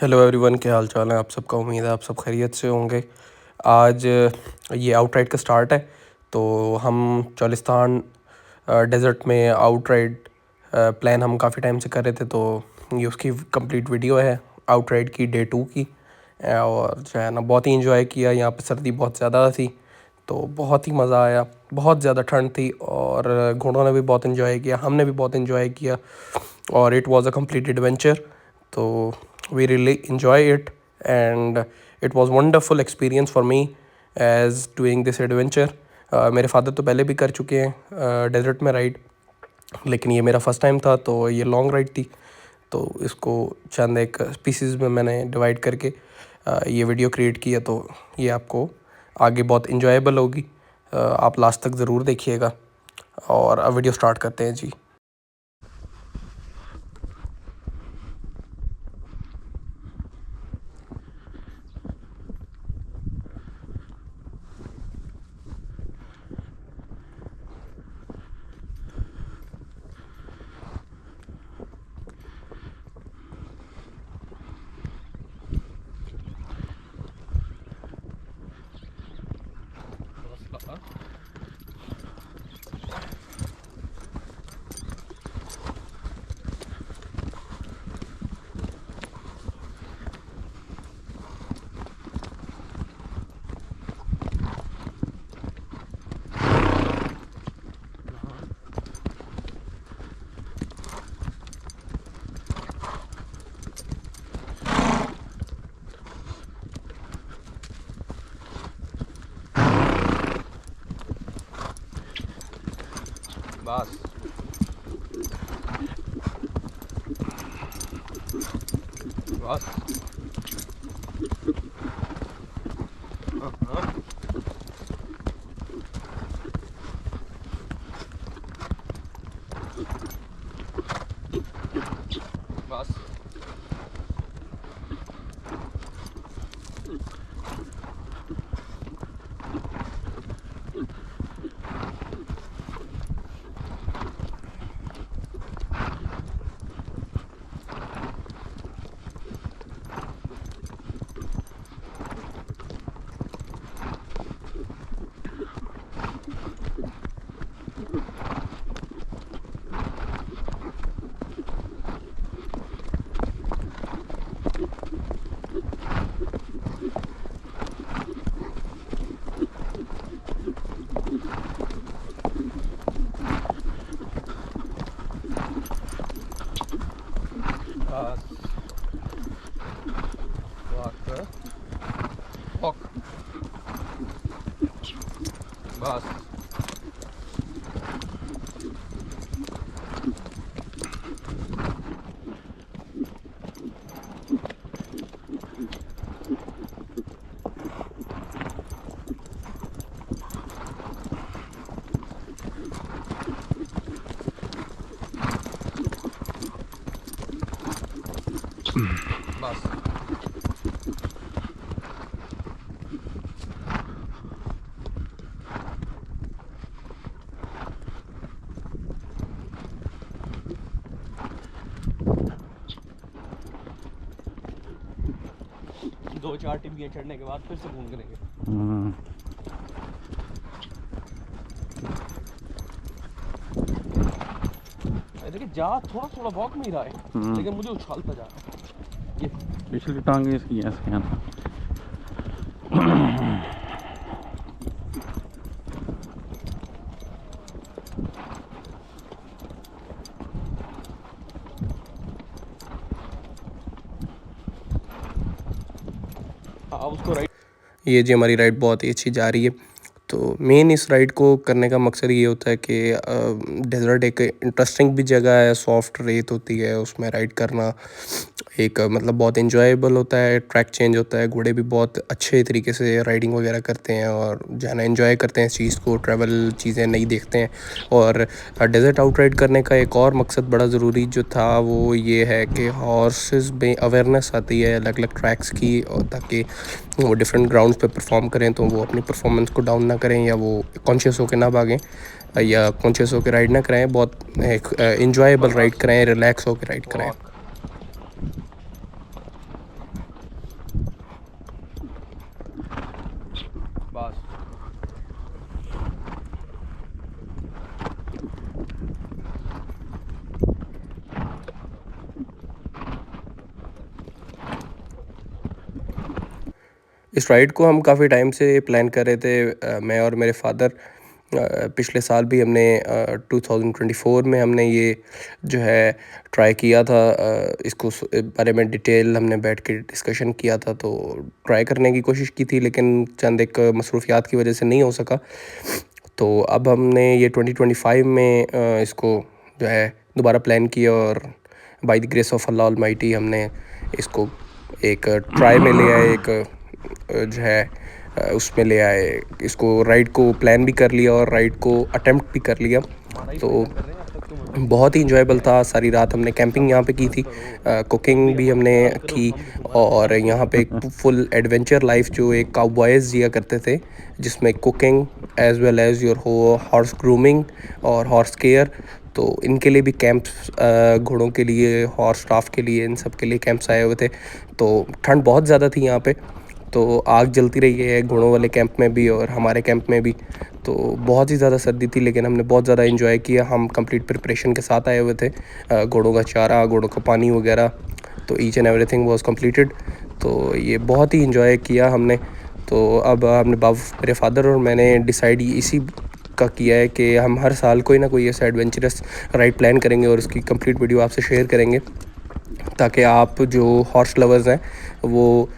Hello everyone, क्या हाल चाल है आप सबका। उम्मीद है आप सब खैरियत से होंगे। आज ये आउटराइड का स्टार्ट है, तो हम चोलिस्तान डेज़र्ट में आउटराइड प्लान हम काफ़ी टाइम से कर रहे थे। तो ये उसकी कंप्लीट वीडियो है आउटराइड की डे 2 की। और जो है ना, बहुत ही इंजॉय किया। यहाँ पे सर्दी बहुत ज़्यादा थी, तो बहुत ही मज़ा आया। बहुत ज़्यादा ठंड थी और घोड़ों ने भी बहुत इंजॉय किया, हमने भी बहुत इंजॉय किया और it was a complete adventure. तो we really enjoy it and it was wonderful experience for me as doing this adventure। मेरे फादर तो पहले भी कर चुके हैं डेजर्ट में राइड, लेकिन ये मेरा फर्स्ट टाइम था। तो ये लॉन्ग राइड थी, तो इसको चंद एक पीसीज में मैंने डिवाइड करके ये वीडियो क्रिएट किया। तो ये आपको आगे बहुत इंजॉयबल होगी। आप लास्ट तक ज़रूर देखिएगा। और अब वीडियो स्टार्ट करते हैं जी। बस बस बस walk, बस बस 2-4 टिब्बियाँ चढ़ने के बाद फिर से घूम करेंगे। देखिए जा थोड़ा थोड़ा वॉक में ही रहा है, लेकिन मुझे उछालता जा रहा है। ये पिछली टांगे इसकी ऐसे हैं। उसको राइड, ये जी हमारी राइड बहुत ही अच्छी जा रही है। तो मेन इस राइड को करने का मकसद ये होता है कि डेज़र्ट एक इंटरेस्टिंग भी जगह है, सॉफ्ट रेत होती है, उसमें राइड करना एक मतलब बहुत इन्जॉयबल होता है। ट्रैक चेंज होता है, घोड़े भी बहुत अच्छे तरीके से राइडिंग वगैरह करते हैं और जाना इन्जॉय करते हैं इस चीज़ को, ट्रैवल चीज़ें नई देखते हैं। और डेज़र्ट आउट राइड करने का एक और मकसद बड़ा ज़रूरी जो था वो ये है कि हॉर्सेस में अवेयरनेस आती है अलग अलग ट्रैक्स की, और ताकि वो डिफरेंट ग्राउंड्स पे परफॉर्म करें तो वो अपनी परफॉर्मेंस को डाउन ना करें, या वो कॉन्शियस होकर ना भागें, या कॉन्शियस होकर राइड ना कराएं। बहुत एक इंजॉयबल राइड कराएं, रिलैक्स होकर राइड कराएं। इस राइड को हम काफ़ी टाइम से प्लान कर रहे थे, मैं और मेरे फादर। पिछले साल भी हमने 2024 में हमने ये जो है ट्राई किया था। इसको बारे में डिटेल हमने बैठ के डिस्कशन किया था, तो ट्राई करने की कोशिश की थी, लेकिन चंद एक मसरूफियात की वजह से नहीं हो सका। तो अब हमने ये 2025 में इसको जो है दोबारा प्लान किया, और by the grace of Allah almighty हमने इसको एक ट्राई में ले आए, एक जो है उसमें ले आए, इसको राइड को प्लान भी कर लिया और राइड को अटेम्प्ट भी कर लिया। तो बहुत ही इंजॉयबल था। सारी रात हमने कैंपिंग यहाँ पे की थी, कुकिंग भी हमने की, और यहाँ पे एक फुल एडवेंचर लाइफ जो एक काउबॉयज़ जिया करते थे, जिसमें cooking as well as your horse grooming और हॉर्स केयर। तो इनके लिए भी कैंप्स, घोड़ों के लिए, हॉर्स स्टाफ के लिए, इन सब के लिए कैंप्स आए हुए थे। तो ठंड बहुत ज़्यादा थी यहाँ पे, तो आग जलती रही है घोड़ों वाले कैंप में भी और हमारे कैंप में भी। तो बहुत ही ज़्यादा सर्दी थी, लेकिन हमने बहुत ज़्यादा एंजॉय किया। हम कंप्लीट प्रिपरेशन के साथ आए हुए थे, घोड़ों का चारा, घोड़ों का पानी वगैरह, तो each and everything was completed. तो ये बहुत ही एंजॉय किया हमने। तो अब हमने मेरे फादर और मैंने डिसाइड इसी का किया है कि हम हर साल कोई ना कोई ऐसा एडवेंचरस राइड प्लान करेंगे और उसकी कंप्लीट वीडियो आपसे शेयर करेंगे, ताकि आप जो हॉर्स लवर्स हैं वो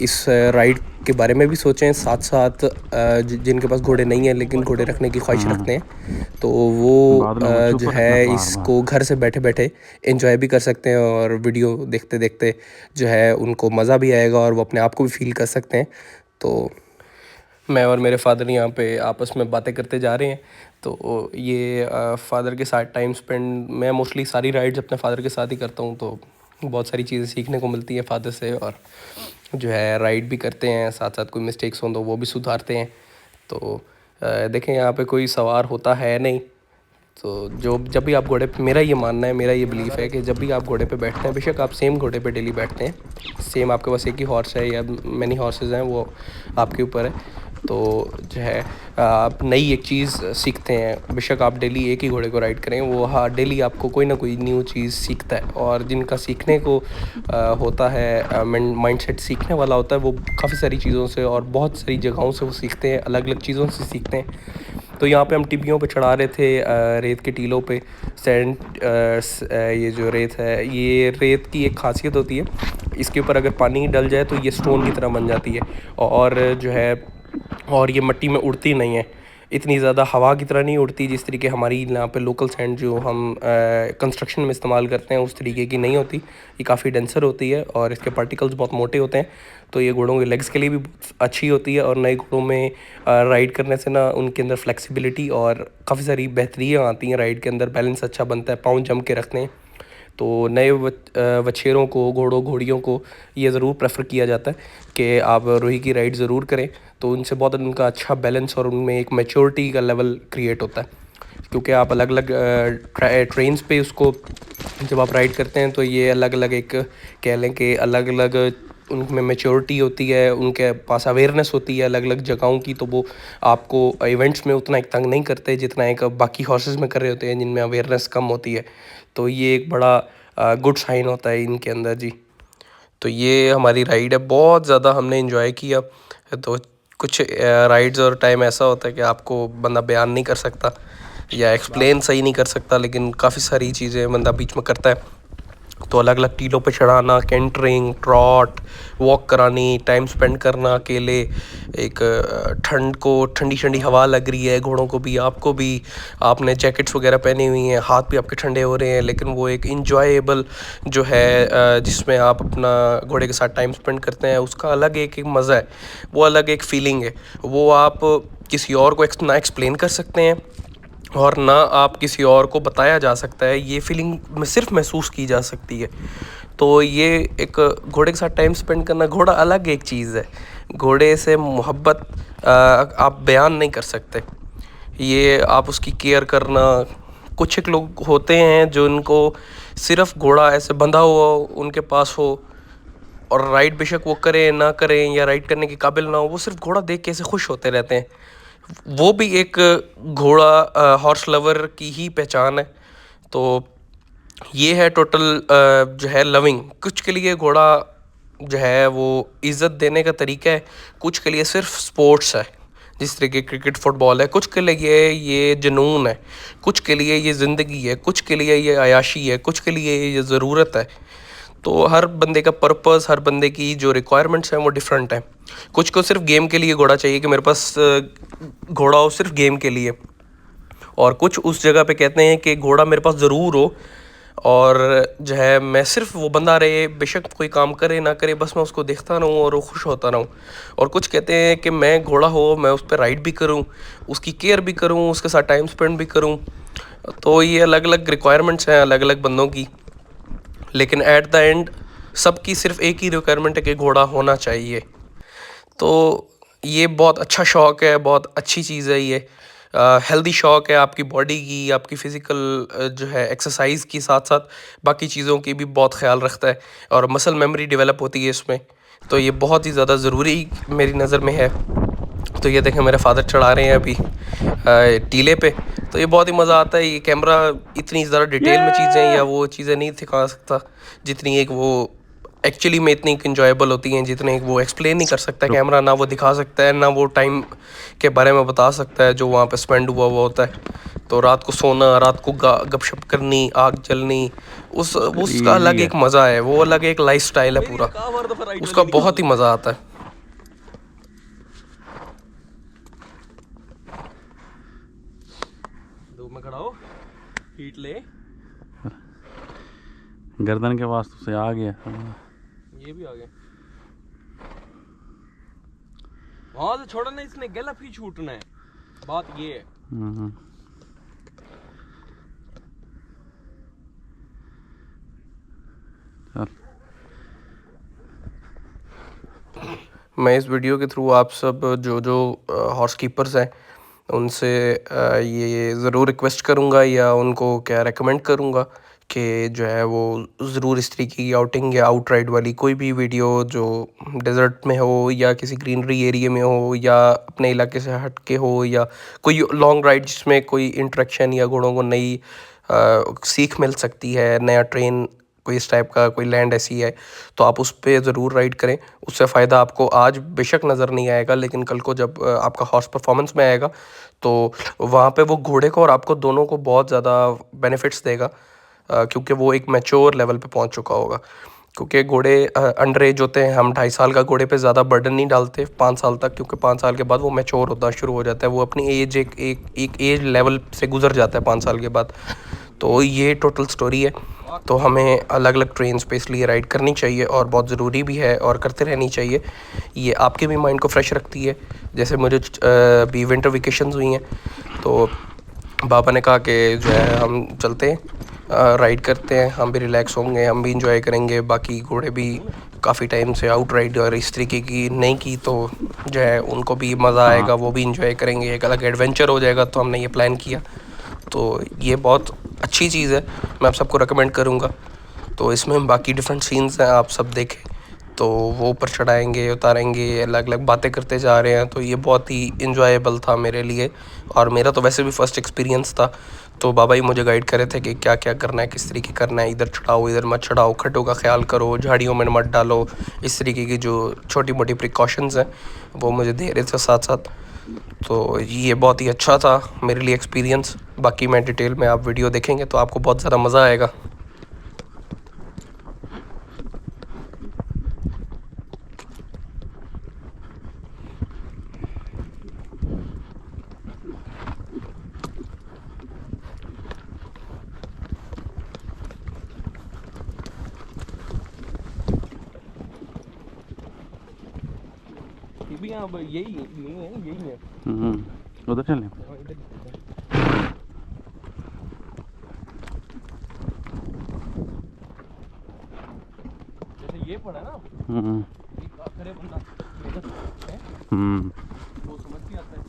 इस राइड के बारे में भी सोचें, साथ साथ जिनके पास घोड़े नहीं हैं लेकिन घोड़े रखने की ख्वाहिश रखते हैं, तो वो बादलों को जो छुपा रहता है बार बार। इसको घर से बैठे बैठे एंजॉय भी कर सकते हैं, और वीडियो देखते देखते जो है उनको मज़ा भी आएगा और वो अपने आप को भी फील कर सकते हैं। तो मैं और मेरे फादर यहाँ पे आपस में बातें करते जा रहे हैं। तो ये फादर के साथ टाइम स्पेंड, मैं मोस्टली सारी राइड्स अपने फादर के साथ ही करता हूँ, तो बहुत सारी चीज़ें सीखने को मिलती हैं फादर से, और जो है राइड भी करते हैं, साथ साथ कोई मिस्टेक्स हों तो वो भी सुधारते हैं। तो देखें, यहाँ पे कोई सवार होता है नहीं। तो जब भी आप घोड़े पे, मेरा ये मानना है, मेरा ये बिलीफ है कि जब भी आप घोड़े पे बैठते हैं, बेशक आप सेम घोड़े पे डेली बैठते हैं, सेम आपके पास एक ही हॉर्स है या मैनी हॉर्सेस हैं, वो आपके ऊपर है। तो जो है आप नई एक चीज़ सीखते हैं, बेशक आप डेली एक ही घोड़े को राइड करें, वो हाँ डेली आपको कोई ना कोई न्यू चीज़ सीखता है। और जिनका सीखने को होता है, माइंडसेट सीखने वाला होता है, वो काफ़ी सारी चीज़ों से और बहुत सारी जगहों से वो सीखते हैं, अलग अलग चीज़ों से सीखते हैं। तो यहाँ पे हम टिब्बियों पे चढ़ा रहे थे, रेत के टीलों पे सैंड। ये जो रेत है, ये रेत की एक खासियत होती है, इसके ऊपर अगर पानी डल जाए तो ये स्टोन की तरह बन जाती है, और जो है और ये मिट्टी में उड़ती नहीं है, इतनी ज़्यादा हवा की तरह नहीं उड़ती जिस तरीके हमारी यहाँ पे लोकल सैंड जो हम कंस्ट्रक्शन में इस्तेमाल करते हैं उस तरीके की नहीं होती। ये काफ़ी डेंसर होती है और इसके पार्टिकल्स बहुत मोटे होते हैं, तो ये घोड़ों के लेग्स के लिए भी बहुत अच्छी होती है। और नए घोड़ों में राइड करने से ना उनके अंदर फ्लेक्सिबिलिटी और काफ़ी सारी बेहतरियाँ आती हैं राइड के अंदर, बैलेंस अच्छा बनता है, पाँव जम के रखते हैं। तो नए वछेरों को, घोड़ों घोड़ियों को ये ज़रूर प्रेफर किया जाता है कि आप रोही की राइड ज़रूर करें, तो उनसे बहुत उनका अच्छा बैलेंस और उनमें एक मैच्योरिटी का लेवल क्रिएट होता है। क्योंकि आप अलग अलग ट्रेन्स पे उसको जब आप राइड करते हैं, तो ये अलग अलग एक कह लें कि अलग अलग उनमें मैच्योरिटी होती है, उनके पास अवेयरनेस होती है अलग अलग जगहों की, तो वो आपको इवेंट्स में उतना एक तंग नहीं करते जितना एक बाकी हॉर्सेस में कर रहे होते हैं जिनमें अवेयरनेस कम होती है। तो ये एक बड़ा गुड साइन होता है इनके अंदर जी। तो ये हमारी राइड है, बहुत ज़्यादा हमने एंजॉय किया। तो कुछ राइड्स और टाइम ऐसा होता है कि आपको बंदा बयान नहीं कर सकता या एक्सप्लेन सही नहीं कर सकता, लेकिन काफ़ी सारी चीज़ें बंदा बीच में करता है। तो अलग अलग टीलों पे चढ़ाना, कैंटरिंग, ट्रॉट, वॉक करानी, टाइम स्पेंड करना अकेले, एक ठंड को ठंडी ठंडी हवा लग रही है, घोड़ों को भी, आपको भी, आपने जैकेट्स वगैरह पहनी हुई हैं, हाथ भी आपके ठंडे हो रहे हैं, लेकिन वो एक इंजॉयबल जो है जिसमें आप अपना घोड़े के साथ टाइम स्पेंड करते हैं, उसका अलग एक मज़ा है, वो अलग एक फ़ीलिंग है। वो आप किसी और को ना एक्सप्लेन कर सकते हैं और ना आप किसी और को बताया जा सकता है, ये फीलिंग में सिर्फ महसूस की जा सकती है। तो ये एक घोड़े के साथ टाइम स्पेंड करना, घोड़ा अलग एक चीज़ है, घोड़े से मोहब्बत आप बयान नहीं कर सकते। ये आप उसकी केयर करना, कुछ एक लोग होते हैं जो उनको सिर्फ घोड़ा ऐसे बंधा हुआ उनके पास हो और राइड बेशक वो करें ना करें या राइड करने के काबिल ना हो, वो सिर्फ घोड़ा देख के ऐसे खुश होते रहते हैं। वो भी एक घोड़ा हॉर्स लवर की ही पहचान है। तो ये है टोटल जो है लविंग, कुछ के लिए घोड़ा जो है वो इज़्ज़त देने का तरीका है, कुछ के लिए सिर्फ स्पोर्ट्स है। जिस तरीके क्रिकेट फुटबॉल है, कुछ के लिए ये जुनून है, कुछ के लिए ये ज़िंदगी है, कुछ के लिए ये अयाशी है, कुछ के लिए ये ज़रूरत है। तो हर बंदे का पर्पस, हर बंदे की जो रिक्वायरमेंट्स हैं वो डिफरेंट हैं। कुछ को सिर्फ गेम के लिए घोड़ा चाहिए कि मेरे पास घोड़ा हो सिर्फ गेम के लिए, और कुछ उस जगह पे कहते हैं कि घोड़ा मेरे पास ज़रूर हो और जो है मैं सिर्फ वो बंदा रहे, बेशक कोई काम करे ना करे, बस मैं उसको देखता रहूँ और वो खुश होता रहूँ। और कुछ कहते हैं कि मैं घोड़ा हो, मैं उस पर राइड भी करूँ, उसकी केयर भी करूँ, उसके साथ टाइम स्पेंड भी करूँ। तो ये अलग अलग रिक्वायरमेंट्स हैं अलग अलग बंदों की, लेकिन एट द एंड सबकी सिर्फ एक ही रिक्वायरमेंट है कि घोड़ा होना चाहिए। तो ये बहुत अच्छा शौक़ है, बहुत अच्छी चीज़ है ये। हेल्दी शौक़ है, आपकी बॉडी की, आपकी फ़िज़िकल जो है एक्सरसाइज की साथ साथ बाकी चीज़ों की भी बहुत ख्याल रखता है, और मसल मेमोरी डेवलप होती है इसमें। तो ये बहुत ही ज़्यादा ज़रूरी मेरी नज़र में है। तो ये देखें मेरे फादर चढ़ा रहे हैं अभी टीले पे। तो ये बहुत ही मज़ा आता है। ये कैमरा इतनी ज़्यादा डिटेल में चीज़ें या वो चीज़ें नहीं दिखा सकता जितनी एक वो एक्चुअली में इतनी इंजॉयबल होती हैं, जितने वो एक्सप्लेन नहीं कर सकता कैमरा, ना वो दिखा सकता है, ना वो टाइम के बारे में बता सकता है जो वहाँ पे स्पेंड हुआ होता है। तो रात को सोना, रात को गपशप करनी, आग जलनी, उसका अलग इजी है। एक मज़ा है, वो अलग एक लाइफस्टाइल है पूरा, उसका बहुत ही मज़ा आता है। धूप में खड़ा हो, हीट ले। गर्दन के वास्तु से आ गया। ये भी आ गया। वहां से छोड़ना, इसने गलत ही छूटना है, बात ये है। चल। मैं इस वीडियो के थ्रू आप सब जो जो हॉर्स कीपर्स हैं उनसे ये ज़रूर रिक्वेस्ट करूँगा या उनको क्या रेकमेंड करूँगा कि जो है वो ज़रूर इस तरीके की आउटिंग या आउट राइड वाली कोई भी वीडियो जो डेजर्ट में हो या किसी ग्रीनरी एरिया में हो या अपने इलाके से हट के हो या कोई लॉन्ग राइड जिसमें कोई इंटरेक्शन या घोड़ों को नई सीख मिल सकती है, नया ट्रेन कोई इस टाइप का कोई लैंड ऐसी है, तो आप उस पे ज़रूर राइड करें। उससे फ़ायदा आपको आज बेशक नज़र नहीं आएगा, लेकिन कल को जब आपका हॉर्स परफॉर्मेंस में आएगा तो वहाँ पे वो घोड़े को और आपको दोनों को बहुत ज़्यादा बेनिफिट्स देगा, क्योंकि वो एक मैच्योर लेवल पे पहुँच चुका होगा। क्योंकि घोड़े अंडर एज होते हैं, हम 2.5 साल का घोड़े पे ज़्यादा बर्डन नहीं डालते 5 साल तक, क्योंकि 5 साल के बाद वो मैच्योर होना शुरू हो जाता है, वो अपनी एज एक एज लेवल से गुजर जाता है 5 साल के बाद। तो ये टोटल स्टोरी है। तो हमें अलग अलग ट्रेन्स पे इसलिए राइड करनी चाहिए और बहुत ज़रूरी भी है और करते रहनी चाहिए। ये आपके भी माइंड को फ्रेश रखती है। जैसे मुझे भी विंटर वेकेशंस हुई हैं तो पापा ने कहा कि जो है हम चलते हैं, राइड करते हैं, हम भी रिलैक्स होंगे, हम भी इंजॉय करेंगे, बाकी घोड़े भी काफ़ी टाइम से आउट राइड और इस तरीके की नहीं की, तो जो है उनको भी मज़ा आएगा, वो भी इंजॉय करेंगे, एक अलग एडवेंचर हो जाएगा। तो हमने ये प्लान किया। तो ये बहुत अच्छी चीज़ है, मैं आप सबको रेकमेंड करूँगा। तो इसमें हम बाकी डिफरेंट सीन्स हैं, आप सब देखें। तो वो ऊपर चढ़ाएंगे, उतारेंगे, अलग अलग बातें करते जा रहे हैं। तो ये बहुत ही इंजॉयबल था मेरे लिए, और मेरा तो वैसे भी फ़र्स्ट एक्सपीरियंस था। तो बाबा ही मुझे गाइड कर रहे थे कि क्या क्या करना है, किस तरीके करना है, इधर चढ़ाओ, इधर मत चढ़ाओ, खड्डों का ख्याल करो, झाड़ियों में मत डालो, इस तरीके की जो छोटी मोटी प्रिकॉशंस हैं वो मुझे दे रहे थे साथ साथ। तो ये बहुत ही अच्छा था मेरे लिए एक्सपीरियंस। बाकी मैं डिटेल में आप वीडियो देखेंगे तो आपको बहुत ज़्यादा मज़ा आएगा। यही है। उधर चलें। जैसे ये पड़ा ना, एक आखिरी बंदा वो समझ के आता है।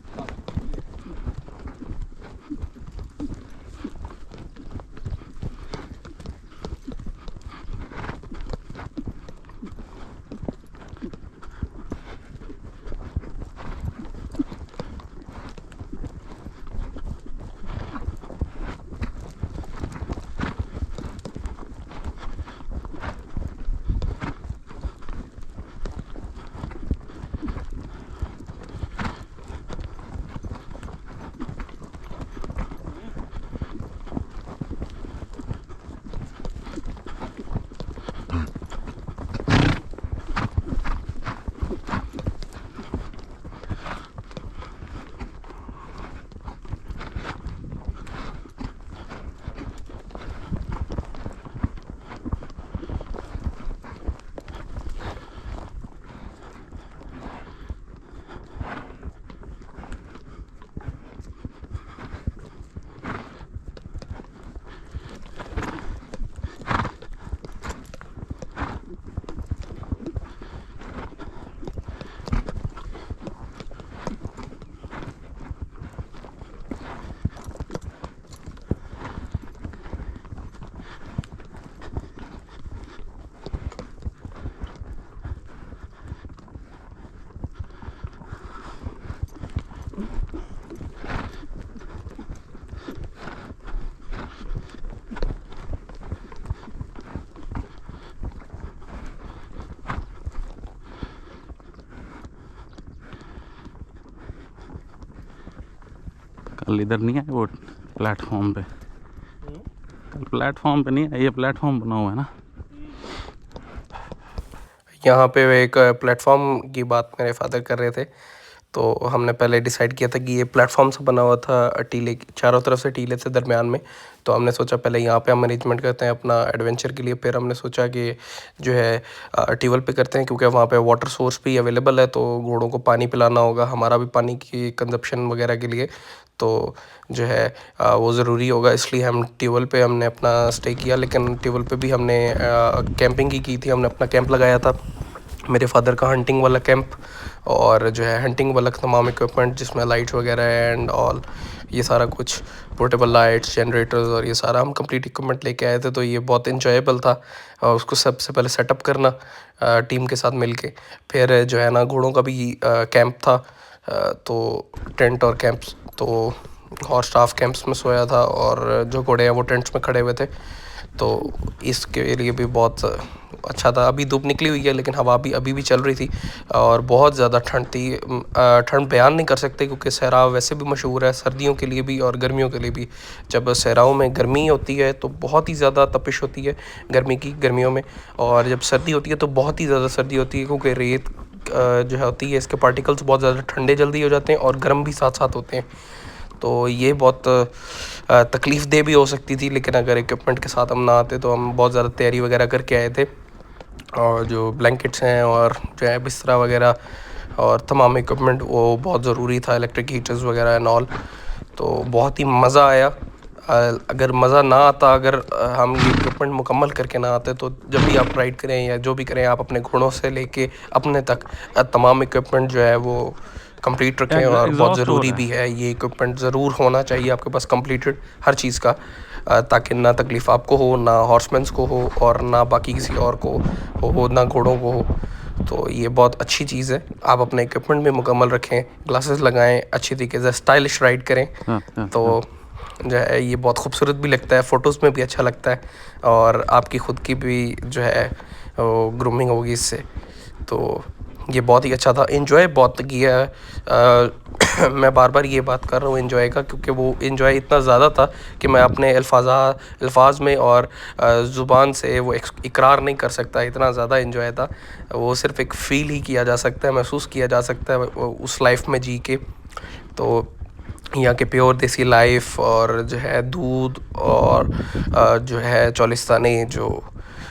कल इधर नहीं है वो प्लेटफॉर्म पे, कल प्लेटफॉर्म पे नहीं है, ये प्लेटफॉर्म बना हुआ है ना। यहाँ पे एक प्लेटफॉर्म की बात मेरे फादर कर रहे थे, तो हमने पहले डिसाइड किया था कि ये प्लेटफॉर्म से बना हुआ था टीले चारों तरफ से, टीले से दरमियान में। तो हमने सोचा पहले यहाँ पे हम अरेंजमेंट करते हैं अपना एडवेंचर के लिए, फिर हमने सोचा कि जो है ट्यूबवेल पे करते हैं, क्योंकि वहाँ पे वाटर सोर्स भी अवेलेबल है, तो घोड़ों को पानी पिलाना होगा, हमारा भी पानी की कंजप्शन वगैरह के लिए तो जो है वो ज़रूरी होगा, इसलिए हम ट्यूबवेल पे हमने अपना स्टे किया। लेकिन ट्यूबवेल पे भी हमने कैंपिंग की थी, हमने अपना कैंप लगाया था, मेरे फादर का हंटिंग वाला कैंप, और जो है हंटिंग वाला तमाम इक्विपमेंट जिसमें लाइट्स वगैरह एंड ऑल, ये सारा कुछ पोर्टेबल लाइट्स, जनरेटर्स और ये सारा हम कंप्लीट इक्विपमेंट लेके आए थे। तो ये बहुत इंजॉयबल था और उसको सबसे पहले सेटअप करना टीम के साथ मिलके। फिर जो है ना घोड़ों का भी कैंप था, तो टेंट और कैंप्स, तो और स्टाफ कैंप्स में सोया था और जो घोड़े हैं वो टेंट्स में खड़े हुए थे। तो इसके लिए भी बहुत अच्छा था। अभी धूप निकली हुई है लेकिन हवा भी अभी भी चल रही थी और बहुत ज़्यादा ठंड थी। ठंड बयान नहीं कर सकते क्योंकि सहराव वैसे भी मशहूर है सर्दियों के लिए भी और गर्मियों के लिए भी। जब सहराव में गर्मी होती है तो बहुत ही ज़्यादा तपिश होती है गर्मियों में, और जब सर्दी होती है तो बहुत ही ज़्यादा सर्दी होती है, क्योंकि रेत जो है होती है इसके पार्टिकल्स बहुत ज़्यादा ठंडे जल्दी हो जाते हैं और गर्म भी साथ साथ होते हैं। तो ये बहुत तकलीफ़ दे भी हो सकती थी, लेकिन अगर इक्विपमेंट के साथ हम ना आते तो हम बहुत ज़्यादा तैयारी वगैरह करके आए थे। और जो ब्लैंकेट्स हैं और जो है बिस्तरा वगैरह और तमाम इक्विपमेंट वो बहुत ज़रूरी था, इलेक्ट्रिक हीटर्स वगैरह एंड ऑल। तो बहुत ही मज़ा आया। अगर मज़ा ना आता, अगर हम ये इक्विपमेंट मुकम्मल करके ना आते, तो जब भी आप राइड करें या जो भी करें, आप अपने घोड़ों से लेके अपने तक तमाम इक्विपमेंट जो है वो कंप्लीट रखें। और बहुत एग्जॉस्ट हो ज़रूरी रहा भी है। है, ये इक्विपमेंट ज़रूर होना चाहिए आपके पास कंप्लीटेड हर चीज़ का, ताकि ना तकलीफ़ आपको हो, ना हॉर्समैन्स को हो और ना बाकी किसी और को हो, ना घोड़ों को हो। तो ये बहुत अच्छी चीज़ है, आप अपने इक्विपमेंट में मुकम्मल रखें, ग्लासेस लगाएं, अच्छी तरीके से स्टाइलिश राइड करें। तो जो है ये बहुत खूबसूरत भी लगता है, फ़ोटोज़ में भी अच्छा लगता है और आपकी ख़ुद की भी जो है ग्रूमिंग होगी इससे। तो ये बहुत ही अच्छा था, एंजॉय बहुत किया है। मैं बार बार ये बात कर रहा हूँ एंजॉय का, क्योंकि वो एंजॉय इतना ज़्यादा था कि मैं अपने अल्फाज में और ज़ुबान से वो इकरार नहीं कर सकता, इतना ज़्यादा एंजॉय था। वो सिर्फ़ एक फ़ील ही किया जा सकता है, महसूस किया जा सकता है उस लाइफ में जी के। तो यहाँ के प्योर देसी लाइफ और जो है दूध और जो है चोलिस्तानी जो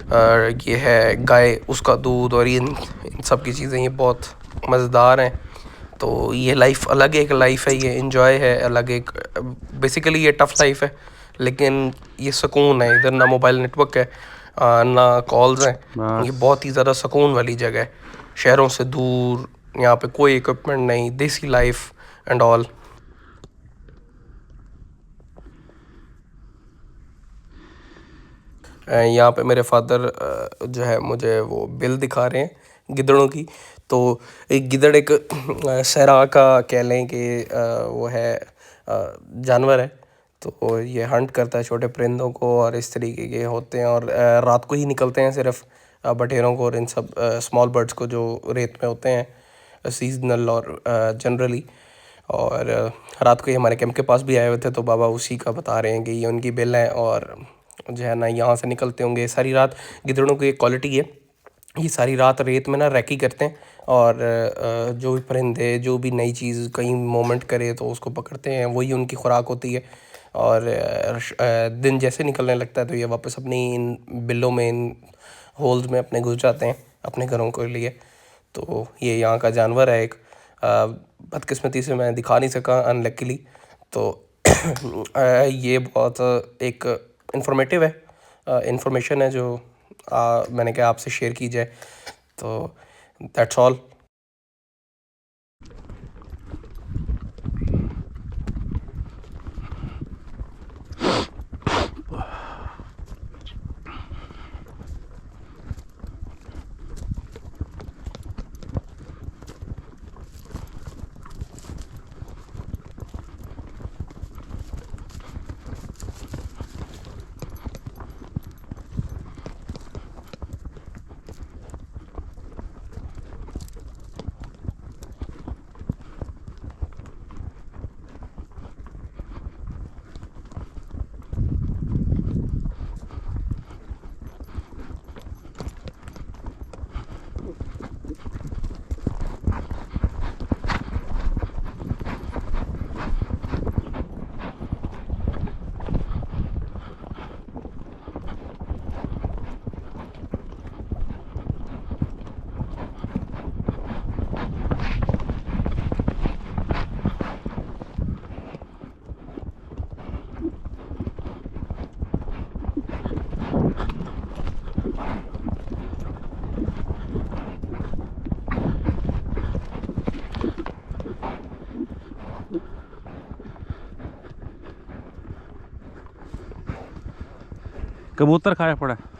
ये है गाय, उसका दूध और इन सब की चीज़ें ये बहुत मज़ेदार हैं। तो ये लाइफ अलग एक लाइफ है, ये एंजॉय है अलग एक। बेसिकली ये टफ़ लाइफ है लेकिन ये सुकून है। इधर ना मोबाइल नेटवर्क है, ना कॉल्स हैं, ये बस बहुत ही ज़्यादा सुकून वाली जगह है, शहरों से दूर, यहाँ पे कोई इक्विपमेंट नहीं, देसी लाइफ एंड ऑल। यहाँ पे मेरे फादर जो है मुझे वो बिल दिखा रहे हैं गिदड़ों की। तो एक गिदड़ एक सहरा का कह लें कि वो है जानवर है। तो ये हंट करता है छोटे परिंदों को और इस तरीके के होते हैं, और रात को ही निकलते हैं सिर्फ बटेरों को और इन सब स्मॉल बर्ड्स को जो रेत में होते हैं सीजनल और जनरली। और रात को ही हमारे कैंप के पास भी आए हुए थे, तो बाबा उसी का बता रहे हैं कि ये उनकी बिल है और जो है ना यहाँ से निकलते होंगे सारी रात। गिदड़ों की एक क्वालिटी है, ये सारी रात रेत में ना रैकी करते हैं और जो भी परिंदे जो भी नई चीज़ कहीं मोमेंट करे तो उसको पकड़ते हैं, वही उनकी खुराक होती है। और दिन जैसे निकलने लगता है तो ये वापस अपनी इन बिलों में, इन होल्स में अपने घुस जाते हैं अपने घरों के लिए। तो ये यहाँ का जानवर है एक। बदकिस्मती से मैं दिखा नहीं सका अनलकीली। तो ये बहुत एक इंफॉर्मेटिव है, इंफॉर्मेशन है जो मैंने कहा आपसे शेयर की जाए। तो दैट्स ऑल। कबूतर खाया पड़ा है।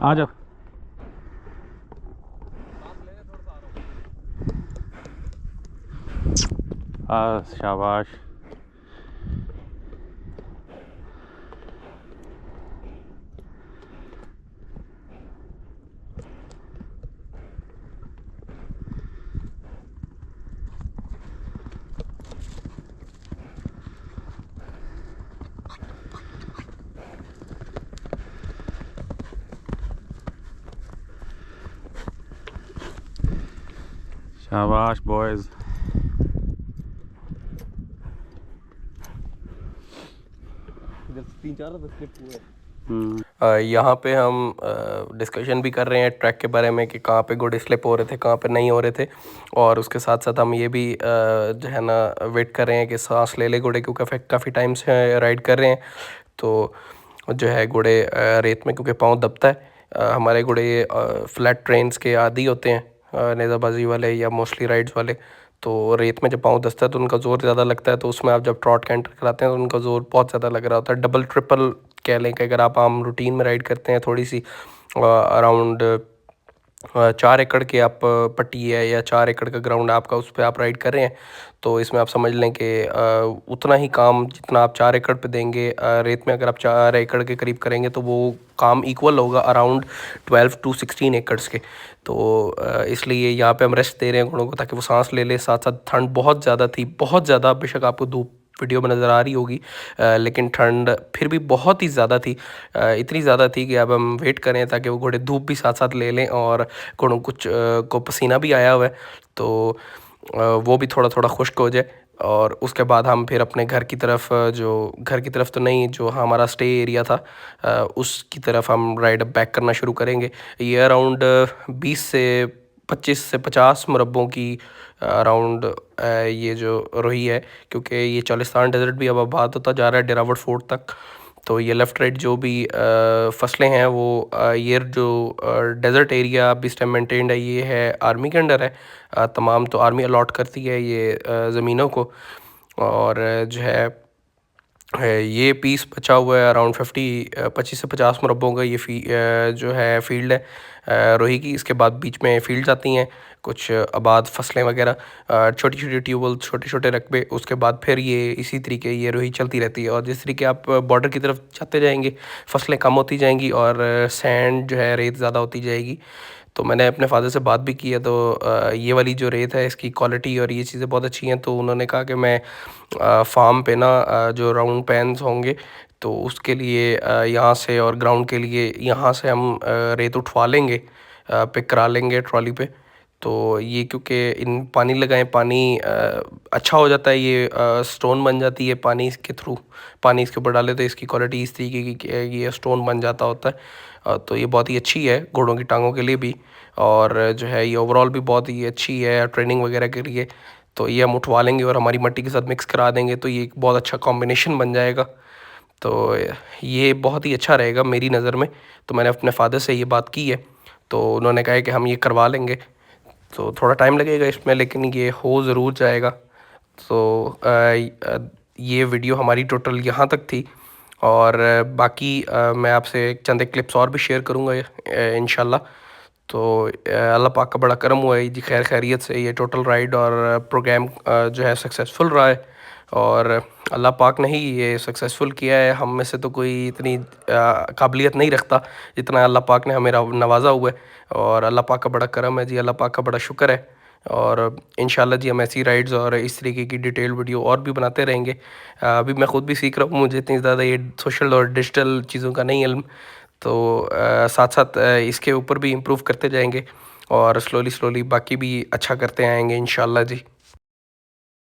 आ जाओ। शाबाश। शाबाश बॉयज़। यहाँ पे हम डिस्कशन भी कर रहे हैं ट्रैक के बारे में कि कहाँ पे घोड़े स्लिप हो रहे थे, कहाँ पे नहीं हो रहे थे। और उसके साथ साथ हम ये भी जो है ना वेट कर रहे हैं कि सांस ले ले घोड़े, क्योंकि काफ़ी टाइम से राइड कर रहे हैं। तो जो है घोड़े रेत में क्योंकि पाँव दबता है, हमारे घोड़े फ्लैट ट्रेन्स के आदी होते हैं, नेज़ाबाजी वाले या मोस्टली राइड्स वाले। तो रेत में जब पाँव दसता है तो उनका ज़ोर ज़्यादा लगता है, तो उसमें आप जब ट्रॉट का एंटर कराते हैं तो उनका ज़ोर बहुत ज़्यादा लग रहा होता है। डबल ट्रिपल कह लें कि अगर आप आम रूटीन में राइड करते हैं थोड़ी सी अराउंड 4 एकड़ की आप पट्टी है या 4 एकड़ का ग्राउंड आपका, उस पर आप राइड कर रहे हैं, तो इसमें आप समझ लें कि उतना ही काम जितना आप 4 एकड़ पे देंगे रेत में, अगर आप 4 एकड़ के करीब करेंगे तो वो काम इक्वल होगा अराउंड 12 to 16 एकड़्स के। तो इसलिए यहाँ पे हम रेस्ट दे रहे हैं घोड़ों को ताकि वो सांस ले ले। साथ साथ ठंड बहुत ज़्यादा थी, बहुत ज़्यादा, बेशक आपको धूप वीडियो में नज़र आ रही होगी, लेकिन ठंड फिर भी बहुत ही ज़्यादा थी। इतनी ज़्यादा थी कि अब हम वेट करें ताकि वो घोड़े धूप भी साथ साथ ले लें, और घोड़ों कुछ को पसीना भी आया हुआ है तो वो भी थोड़ा थोड़ा खुश्क हो जाए। और उसके बाद हम फिर अपने घर की तरफ, जो घर की तरफ तो नहीं, जो हमारा स्टे एरिया था उसकी तरफ हम राइड बैक करना शुरू करेंगे। ये अराउंड 20 से 25 से 50 मुरब्बों की अराउंड ये जो रोही है, क्योंकि ये चोलिस्तान डेजर्ट भी अब आबाद होता जा रहा है डेरावट फोर्ट तक। तो ये लेफ़्ट राइट जो भी फसलें हैं वो ये जो डेजर्ट एरिया अभी इस टाइम मेंटेन्ड है, ये है आर्मी के अंडर है। तमाम तो आर्मी अलॉट करती है ये ज़मीनों को। और जो है ये पीस बचा हुआ है अराउंड 25 से 50 मुरब्बों का, ये जो है फील्ड है रोही की। इसके बाद बीच में फील्ड्स आती हैं, कुछ आबाद फसलें वगैरह, छोटी छोटी ट्यूबवेल, छोटे छोटे रकबे। उसके बाद फिर ये इसी तरीके ये रोही चलती रहती है, और जिस तरीके आप बॉर्डर की तरफ जाते जाएंगे फसलें कम होती जाएंगी और सैंड जो है रेत ज़्यादा होती जाएगी। तो मैंने अपने फादर से बात भी की है, तो ये वाली जो रेत है इसकी क्वालिटी और ये चीज़ें बहुत अच्छी हैं। तो उन्होंने कहा कि मैं फार्म पे ना जो राउंड पैन्स होंगे तो उसके लिए यहाँ से, और ग्राउंड के लिए यहाँ से हम रेत उठवा लेंगे, पिक करा लेंगे ट्रॉली पे। तो ये क्योंकि इन पानी लगाएं, पानी अच्छा हो जाता है, ये स्टोन बन जाती है पानी इसके थ्रू, पानी इसके ऊपर डाले तो इसकी क्वालिटी इस तरीके की कि ये स्टोन बन जाता होता है। तो ये बहुत ही अच्छी है घोड़ों की टांगों के लिए भी, और जो है ये ओवरऑल भी बहुत ही अच्छी है ट्रेनिंग वगैरह के लिए। तो ये हम उठवा लेंगे और हमारी मट्टी के साथ मिक्स करा देंगे, तो ये एक बहुत अच्छा कॉम्बिनेशन बन जाएगा। तो ये बहुत ही अच्छा रहेगा मेरी नज़र में। तो मैंने अपने फादर से ये बात की है, तो उन्होंने कहा है कि हम ये करवा लेंगे। तो थोड़ा टाइम लगेगा इसमें, लेकिन ये हो ज़रूर जाएगा। तो ये वीडियो हमारी टोटल यहाँ तक थी, और बाकी मैं आपसे चंद एक क्लिप्स और भी शेयर करूँगा इंशाल्लाह। तो अल्लाह पाक का बड़ा करम हुआ है जी, खैर खैरियत से ये टोटल राइड और प्रोग्राम जो है सक्सेसफुल रहा है। और अल्लाह पाक ने ही ये सक्सेसफुल किया है, हम में से तो कोई इतनी काबिलियत नहीं रखता जितना अल्लाह पाक ने हमें नवाजा हुआ है। और अल्लाह पाक का बड़ा करम है जी, अल्लाह पाक का बड़ा शुक्र है। और इंशाल्लाह जी हम ऐसी राइड्स और इस तरीके की डिटेल वीडियो और भी बनाते रहेंगे। अभी मैं ख़ुद भी सीख रहा हूँ, मुझे इतनी ज़्यादा ये सोशल और डिजिटल चीज़ों का नहीं इल्म, तो साथ साथ इसके ऊपर भी इम्प्रूव करते जाएंगे। और स्लोली स्लोली बाकी भी अच्छा करते आएंगे इंशाल्लाह जी।